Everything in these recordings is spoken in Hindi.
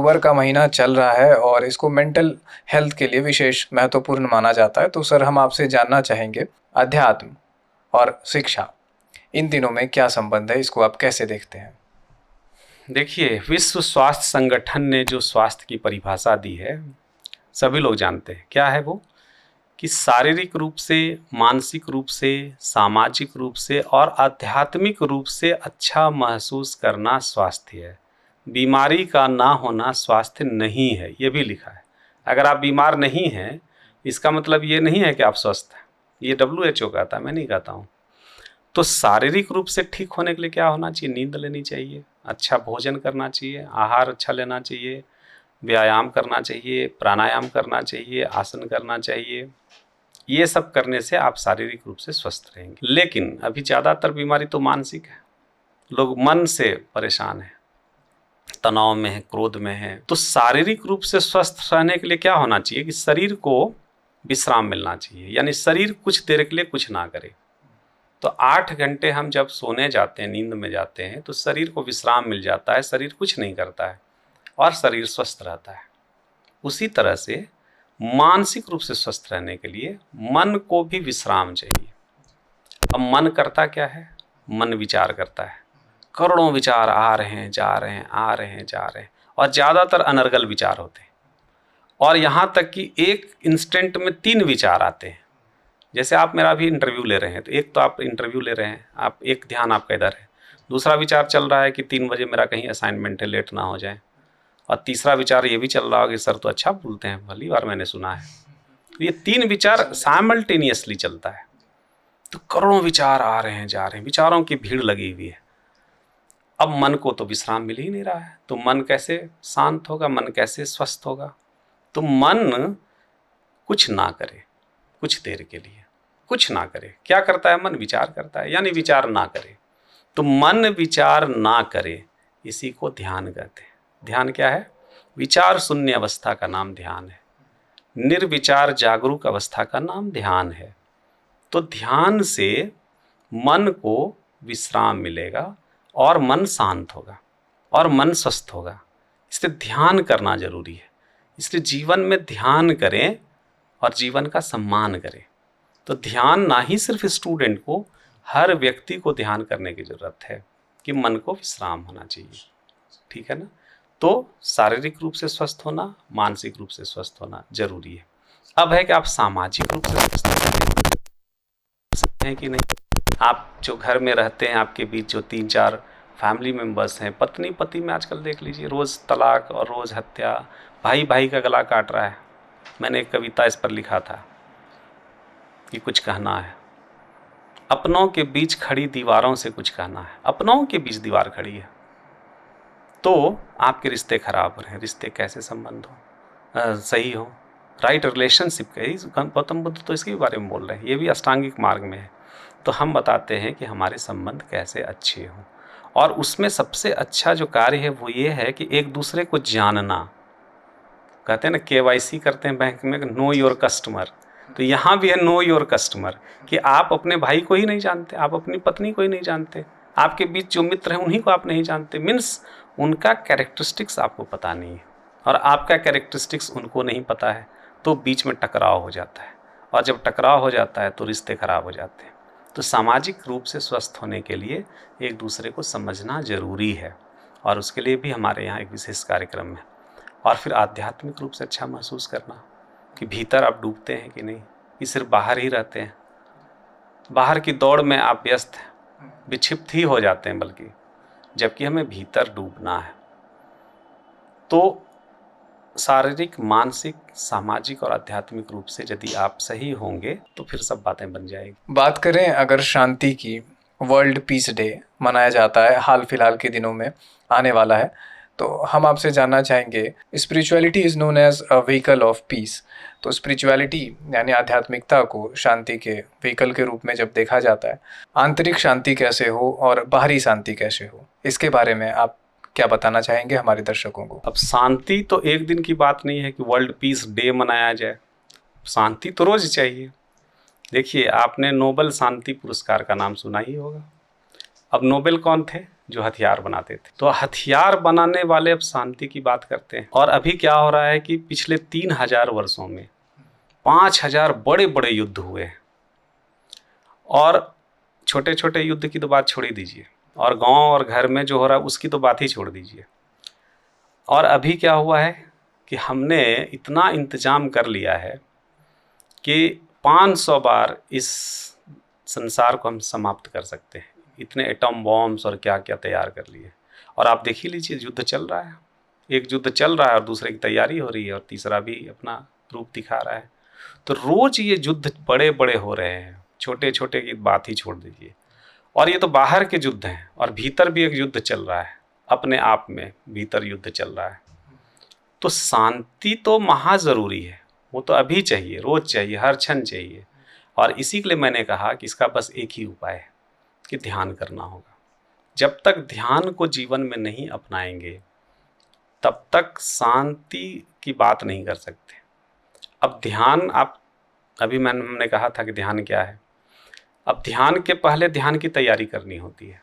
अक्टूबर का महीना चल रहा है और इसको मेंटल हेल्थ के लिए विशेष महत्वपूर्ण माना जाता है। तो सर, हम आपसे जानना चाहेंगे, अध्यात्म और शिक्षा, इन तीनों में क्या संबंध है? इसको आप कैसे देखते हैं? देखिए, विश्व स्वास्थ्य संगठन ने जो स्वास्थ्य की परिभाषा दी है, सभी लोग जानते हैं। क्या है वो? कि शारीरिक रूप से, मानसिक रूप से, सामाजिक रूप से और आध्यात्मिक रूप से अच्छा महसूस करना स्वास्थ्य है। बीमारी का ना होना स्वास्थ्य नहीं है, ये भी लिखा है। अगर आप बीमार नहीं हैं, इसका मतलब ये नहीं है कि आप स्वस्थ हैं। ये WHO कहता है, मैं नहीं कहता हूँ। तो शारीरिक रूप से ठीक होने के लिए क्या होना चाहिए? नींद लेनी चाहिए, अच्छा भोजन करना चाहिए, आहार अच्छा लेना चाहिए, व्यायाम करना चाहिए, प्राणायाम करना चाहिए, आसन करना चाहिए। ये सब करने से आप शारीरिक रूप से स्वस्थ रहेंगे। लेकिन अभी ज़्यादातर बीमारी तो मानसिक है। लोग मन से परेशान हैं, तनाव में है, क्रोध में है। तो शारीरिक रूप से स्वस्थ रहने के लिए क्या होना चाहिए? कि शरीर को विश्राम मिलना चाहिए, यानी शरीर कुछ देर के लिए कुछ ना करे। तो 8 घंटे हम जब सोने जाते हैं, नींद में जाते हैं, तो शरीर को विश्राम मिल जाता है, शरीर कुछ नहीं करता है और शरीर स्वस्थ रहता है। उसी तरह से मानसिक रूप से स्वस्थ रहने के लिए मन को भी विश्राम चाहिए। अब मन करता क्या है? मन विचार करता है। करोड़ों विचार आ रहे हैं, जा रहे हैं, आ रहे हैं, जा रहे हैं, और ज़्यादातर अनर्गल विचार होते हैं। और यहाँ तक कि एक इंस्टेंट में 3 विचार आते हैं। जैसे आप मेरा भी इंटरव्यू ले रहे हैं, तो एक तो आप इंटरव्यू ले रहे हैं, आप एक ध्यान आपका इधर है। दूसरा विचार चल रहा है कि 3 बजे मेरा कहीं असाइनमेंट है, लेट ना हो जाए। और तीसरा विचार ये भी चल रहा होगा कि सर तो अच्छा बोलते हैं, पहली बार मैंने सुना है। तो ये 3 विचार साइमल्टेनियसली चलता है। तो करोड़ों विचार आ रहे हैं, जा रहे हैं, विचारों की भीड़ लगी हुई है। अब मन को तो विश्राम मिल ही नहीं रहा है, तो मन कैसे शांत होगा, मन कैसे स्वस्थ होगा? तो मन कुछ ना करे, कुछ देर के लिए कुछ ना करे। क्या करता है? मन विचार करता है, यानी विचार ना करे। तो मन विचार ना करे, इसी को ध्यान कहते हैं। ध्यान क्या है? विचार शून्य अवस्था का नाम ध्यान है। निर्विचार जागरूक अवस्था का नाम ध्यान है। तो ध्यान से मन को विश्राम मिलेगा और मन शांत होगा और मन स्वस्थ होगा। इसलिए ध्यान करना जरूरी है। इसलिए जीवन में ध्यान करें और जीवन का सम्मान करें। तो ध्यान ना ही सिर्फ स्टूडेंट को, हर व्यक्ति को ध्यान करने की जरूरत है कि मन को विश्राम होना चाहिए। ठीक है ना? तो शारीरिक रूप से स्वस्थ होना, मानसिक रूप से स्वस्थ होना जरूरी है। अब है कि आप सामाजिक रूप से स्वस्थ हैं कि नहीं। आप जो घर में रहते हैं, आपके बीच जो 3-4 फैमिली मेंबर्स हैं, पत्नी पति में आजकल देख लीजिए, रोज़ तलाक और रोज़ हत्या, भाई भाई का गला काट रहा है। मैंने एक कविता इस पर लिखा था कि कुछ कहना है, अपनों के बीच खड़ी दीवारों से कुछ कहना है। अपनों के बीच दीवार खड़ी है तो आपके रिश्ते खराब हो रहे हैं। रिश्ते कैसे संबंध हो, सही हो, राइट रिलेशनशिप के, गौतम बुद्ध तो इसके बारे में बोल रहे हैं। ये भी अष्टांगिक मार्ग में है। तो हम बताते हैं कि हमारे संबंध कैसे अच्छे हों, और उसमें सबसे अच्छा जो कार्य है वो ये है कि एक दूसरे को जानना। कहते हैं ना, KYC करते हैं बैंक में, नो योर कस्टमर। तो यहाँ भी है नो योर कस्टमर, कि आप अपने भाई को ही नहीं जानते, आप अपनी पत्नी को ही नहीं जानते, आपके बीच जो मित्र हैं उन्हीं को आप नहीं जानते। मीन्स उनका कैरेक्टरिस्टिक्स आपको पता नहीं है और आपका कैरेक्टरिस्टिक्स उनको नहीं पता है, तो बीच में टकराव हो जाता है। और जब टकराव हो जाता है तो रिश्ते खराब हो जाते हैं। तो सामाजिक रूप से स्वस्थ होने के लिए एक दूसरे को समझना ज़रूरी है, और उसके लिए भी हमारे यहाँ एक विशेष कार्यक्रम है। और फिर आध्यात्मिक रूप से अच्छा महसूस करना कि भीतर आप डूबते हैं कि नहीं, कि सिर्फ बाहर ही रहते हैं। बाहर की दौड़ में आप व्यस्त हैं, विक्षिप्त ही हो जाते हैं, बल्कि जबकि हमें भीतर डूबना है। तो शारीरिक, मानसिक, सामाजिक और आध्यात्मिक रूप से यदि आप सही होंगे तो फिर सब बातें बन जाएगी। बात करें अगर शांति की, वर्ल्ड पीस डे मनाया जाता है, हाल फिलहाल के दिनों में आने वाला है, तो हम आपसे जानना चाहेंगे, spirituality is known as a vehicle of peace. तो स्पिरिचुअलिटी यानी आध्यात्मिकता को शांति के व्हीकल के रूप में जब देखा जाता है, आंतरिक शांति कैसे हो और बाहरी शांति कैसे हो, इसके बारे में आप क्या बताना चाहेंगे हमारे दर्शकों को? अब शांति तो एक दिन की बात नहीं है कि वर्ल्ड पीस डे मनाया जाए। शांति तो रोज चाहिए। देखिए, आपने नोबल शांति पुरस्कार का नाम सुना ही होगा। अब नोबेल कौन थे? जो हथियार बनाते थे। तो हथियार बनाने वाले अब शांति की बात करते हैं। और अभी क्या हो रहा है कि पिछले 3000 वर्षों में 5000 बड़े बड़े युद्ध हुए हैं, और छोटे छोटे युद्ध की तो बात छोड़ ही दीजिए, और गांव और घर में जो हो रहा है उसकी तो बात ही छोड़ दीजिए। और अभी क्या हुआ है कि हमने इतना इंतजाम कर लिया है कि 500 बार इस संसार को हम समाप्त कर सकते हैं। इतने एटम बॉम्ब्स और क्या क्या तैयार कर लिए। और आप देख ही लीजिए, युद्ध चल रहा है, एक युद्ध चल रहा है और दूसरे की तैयारी हो रही है, और तीसरा भी अपना रूप दिखा रहा है। तो रोज ये युद्ध बड़े बड़े हो रहे हैं, छोटे छोटे की बात ही छोड़ दीजिए। और ये तो बाहर के युद्ध हैं, और भीतर भी एक युद्ध चल रहा है, अपने आप में भीतर युद्ध चल रहा है। तो शांति तो महा ज़रूरी है, वो तो अभी चाहिए, रोज चाहिए, हर क्षण चाहिए। और इसी के लिए मैंने कहा कि इसका बस एक ही उपाय है कि ध्यान करना होगा। जब तक ध्यान को जीवन में नहीं अपनाएंगे तब तक शांति की बात नहीं कर सकते। अब ध्यान, आप अभी हमने कहा था कि ध्यान क्या है। अब ध्यान के पहले ध्यान की तैयारी करनी होती है।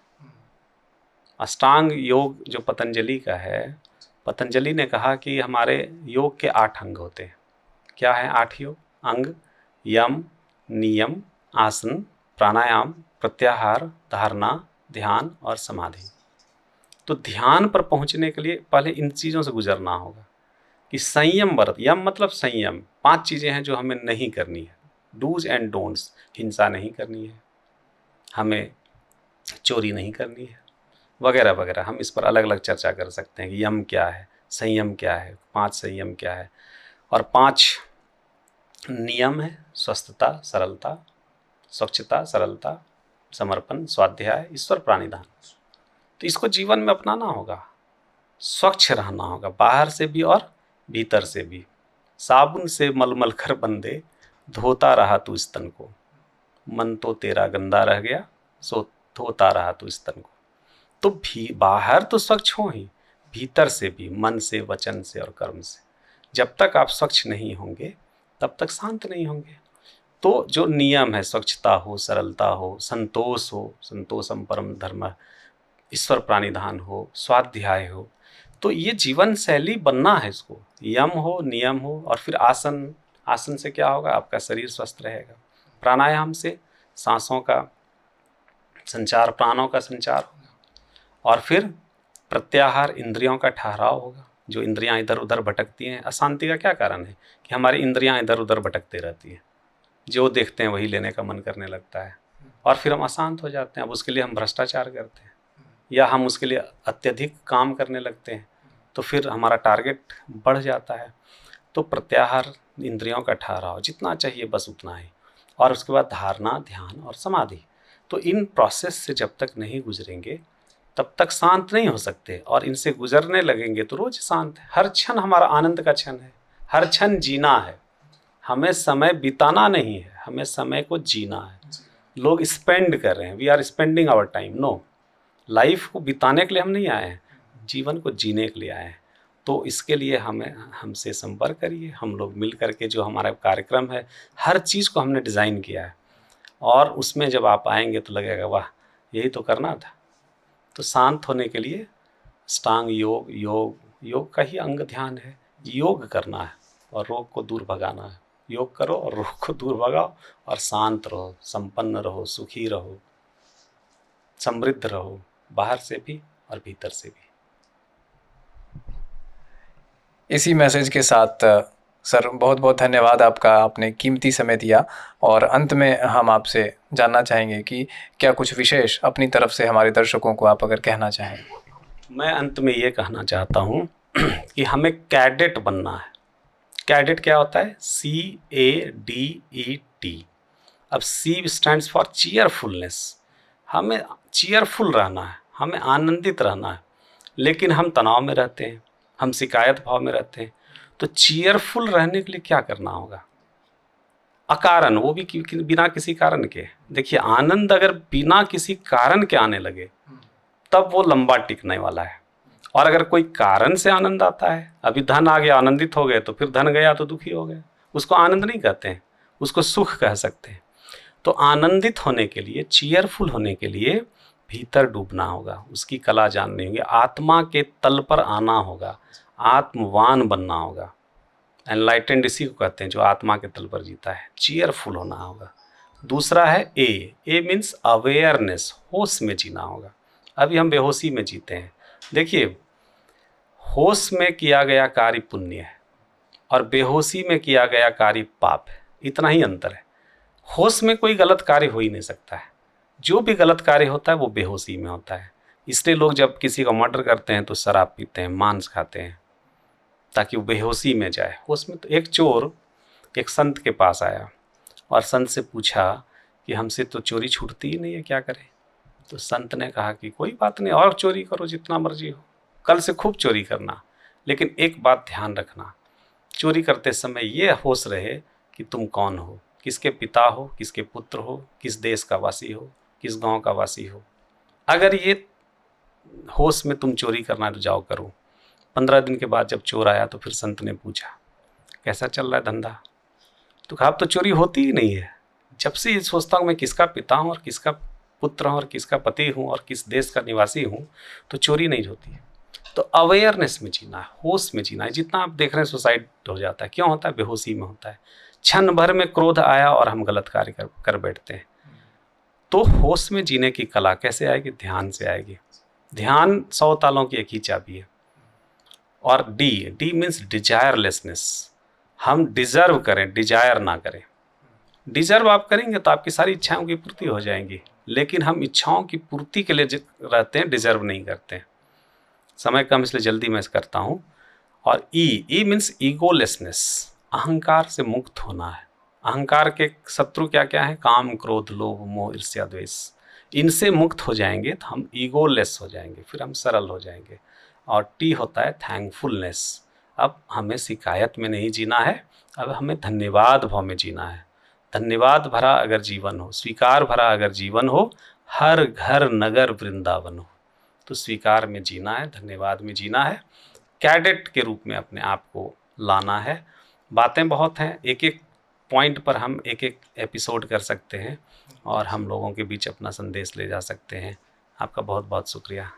अष्टांग योग जो पतंजलि का है, पतंजलि ने कहा कि हमारे योग के 8 अंग होते हैं। क्या है 8 योग अंग? यम, नियम, आसन, प्राणायाम, प्रत्याहार, धारणा, ध्यान और समाधि। तो ध्यान पर पहुंचने के लिए पहले इन चीज़ों से गुजरना होगा कि संयम बरत। यम मतलब संयम। 5 चीज़ें हैं जो हमें नहीं करनी है, डूज एंड डोंट्स। हिंसा नहीं करनी है, हमें चोरी नहीं करनी है, वगैरह वगैरह। हम इस पर अलग अलग चर्चा कर सकते हैं कि यम क्या है, संयम क्या है, 5 संयम क्या है। और 5 नियम है: स्वस्थता, सरलता, स्वच्छता, सरलता, समर्पण, स्वाध्याय, ईश्वर प्राणिधान। तो इसको जीवन में अपनाना होगा, स्वच्छ रहना होगा, बाहर से भी और भीतर से भी। साबुन से मलमल कर बंदे, धोता रहा तू इस तन को, मन तो तेरा गंदा रह गया, सो धोता रहा तू इस तन को। तो भी बाहर तो स्वच्छ हो ही, भीतर से भी, मन से, वचन से और कर्म से। जब तक आप स्वच्छ नहीं होंगे तब तक शांत नहीं होंगे। तो जो नियम है, स्वच्छता हो, सरलता हो, संतोष हो, संतोषम परम धर्म, ईश्वर प्राणिधान हो, स्वाध्याय हो, तो ये जीवन शैली बनना है। इसको यम हो, नियम हो, और फिर आसन। आसन से क्या होगा? आपका शरीर स्वस्थ रहेगा। प्राणायाम से सांसों का संचार, प्राणों का संचार होगा। और फिर प्रत्याहार, इंद्रियों का ठहराव होगा। जो इंद्रियां इधर उधर भटकती हैं, अशांति का क्या कारण है कि हमारी इंद्रियां इधर उधर भटकती रहती हैं, जो देखते हैं वही लेने का मन करने लगता है, और फिर हम अशांत हो जाते हैं। अब उसके लिए हम भ्रष्टाचार करते हैं, या हम उसके लिए अत्यधिक काम करने लगते हैं, तो फिर हमारा टारगेट बढ़ जाता है। तो प्रत्याहार, इंद्रियों का ठहराव, जितना चाहिए बस उतना ही। और उसके बाद धारणा, ध्यान और समाधि। तो इन प्रोसेस से जब तक नहीं गुजरेंगे तब तक शांत नहीं हो सकते, और इनसे गुजरने लगेंगे तो रोज शांत है। हर क्षण हमारा आनंद का क्षण है, हर क्षण जीना है। हमें समय बिताना नहीं है, हमें समय को जीना है। लोग स्पेंड कर रहे हैं, we are spending our time. No, life को बिताने के लिए हम नहीं आए हैं, जीवन को जीने के लिए आए हैं। तो इसके लिए हमसे संपर्क करिए। हम लोग मिल करके जो हमारा कार्यक्रम है, हर चीज़ को हमने डिज़ाइन किया है, और उसमें जब आप आएंगे तो लगेगा वाह, यही तो करना था। तो शांत होने के लिए अष्टांग योग, योग का ही अंग ध्यान है। योग करना है और रोग को दूर भगाना है। योग करो और रोग को दूर भगाओ, और शांत रहो, संपन्न रहो, सुखी रहो, समृद्ध रहो, बाहर से भी और भीतर से भी। इसी मैसेज के साथ सर बहुत बहुत धन्यवाद आपका, आपने कीमती समय दिया। और अंत में हम आपसे जानना चाहेंगे कि क्या कुछ विशेष अपनी तरफ से हमारे दर्शकों को आप अगर कहना चाहें। मैं अंत में ये कहना चाहता हूँ कि हमें कैडेट बनना है। कैडेट क्या होता है? CADET। अब C स्टैंड्स फॉर चीयरफुलनेस। हमें चीयरफुल रहना है, हमें आनंदित रहना है। लेकिन हम तनाव में रहते हैं, हम शिकायत भाव में रहते हैं। तो चीयरफुल रहने के लिए क्या करना होगा? अकारण, वो भी बिना किसी कारण के। देखिए, आनंद अगर बिना किसी कारण के आने लगे तब वो लंबा टिकने वाला है। और अगर कोई कारण से आनंद आता है, अभी धन आ गया, आनंदित हो गए, तो फिर धन गया तो दुखी हो गए, उसको आनंद नहीं कहते हैं, उसको सुख कह सकते हैं। तो आनंदित होने के लिए, चीयरफुल होने के लिए भीतर डूबना होगा, उसकी कला जाननी होगी, आत्मा के तल पर आना होगा, आत्मवान बनना होगा। एनलाइटेंड इसी को कहते हैं जो आत्मा के तल पर जीता है। चीयरफुल होना होगा। दूसरा है ए मीन्स अवेयरनेस, होश में जीना होगा। अभी हम बेहोशी में जीते हैं। देखिए, होश में किया गया कार्य पुण्य है और बेहोशी में किया गया कार्य पाप है, इतना ही अंतर है। होश में कोई गलत कार्य हो ही नहीं सकता है, जो भी गलत कार्य होता है वो बेहोशी में होता है। इसलिए लोग जब किसी का मर्डर करते हैं तो शराब पीते हैं, मांस खाते हैं, ताकि वो बेहोशी में जाए। होश में तो एक चोर एक संत के पास आया और संत से पूछा कि हमसे तो चोरी छूटती ही नहीं है, क्या करें? तो संत ने कहा कि कोई बात नहीं, और चोरी करो जितना मर्जी हो, कल से खूब चोरी करना, लेकिन एक बात ध्यान रखना, चोरी करते समय ये होश रहे कि तुम कौन हो, किसके पिता हो, किसके पुत्र हो, किस देश का वासी हो, किस गांव का वासी हो। अगर ये होश में तुम चोरी करना तो जाओ करो। 15 दिन के बाद जब चोर आया तो फिर संत ने पूछा कैसा चल रहा है धंधा? तो कहा अब तो चोरी होती ही नहीं है। जब से ये सोचता हूँ मैं किसका पिता हूँ और किसका पुत्र हूँ और किसका पति हूँ और किस देश का निवासी हूँ, तो चोरी नहीं होती है। तो अवेयरनेस में जीना है, होश में जीना है। जितना आप देख रहे हैं सुसाइड हो जाता है, क्यों होता है? बेहोशी में होता है। क्षण भर में क्रोध आया और हम गलत कार्य कर बैठते हैं। तो होश में जीने की कला कैसे आएगी? ध्यान से आएगी। ध्यान 100 तालों की एक ही चाबी है। और डी मीन्स डिजायरलेसनेस, हम डिजर्व करें, डिजायर ना करें। डिजर्व आप करेंगे तो आपकी सारी इच्छाओं की पूर्ति हो जाएंगी, लेकिन हम इच्छाओं की पूर्ति के लिए रहते हैं, डिजर्व नहीं करते हैं। समय कम इसलिए जल्दी मैं करता हूँ। और ई मीन्स ईगोलेसनेस, अहंकार से मुक्त होना है। अहंकार के शत्रु क्या क्या है? काम, क्रोध, लोभ, मोह, ईर्ष्या, द्वेष। इनसे मुक्त हो जाएंगे तो हम ईगोलेस हो जाएंगे, फिर हम सरल हो जाएंगे। और टी होता है थैंकफुलनेस। अब हमें शिकायत में नहीं जीना है, अब हमें धन्यवाद भाव में जीना है। धन्यवाद भरा अगर जीवन हो, स्वीकार भरा अगर जीवन हो, हर घर नगर वृंदावन हो। तो स्वीकार में जीना है, धन्यवाद में जीना है, कैडेट के रूप में अपने आप को लाना है। बातें बहुत हैं, एक एक पॉइंट पर हम एक एक एपिसोड कर सकते हैं और हम लोगों के बीच अपना संदेश ले जा सकते हैं। आपका बहुत बहुत शुक्रिया।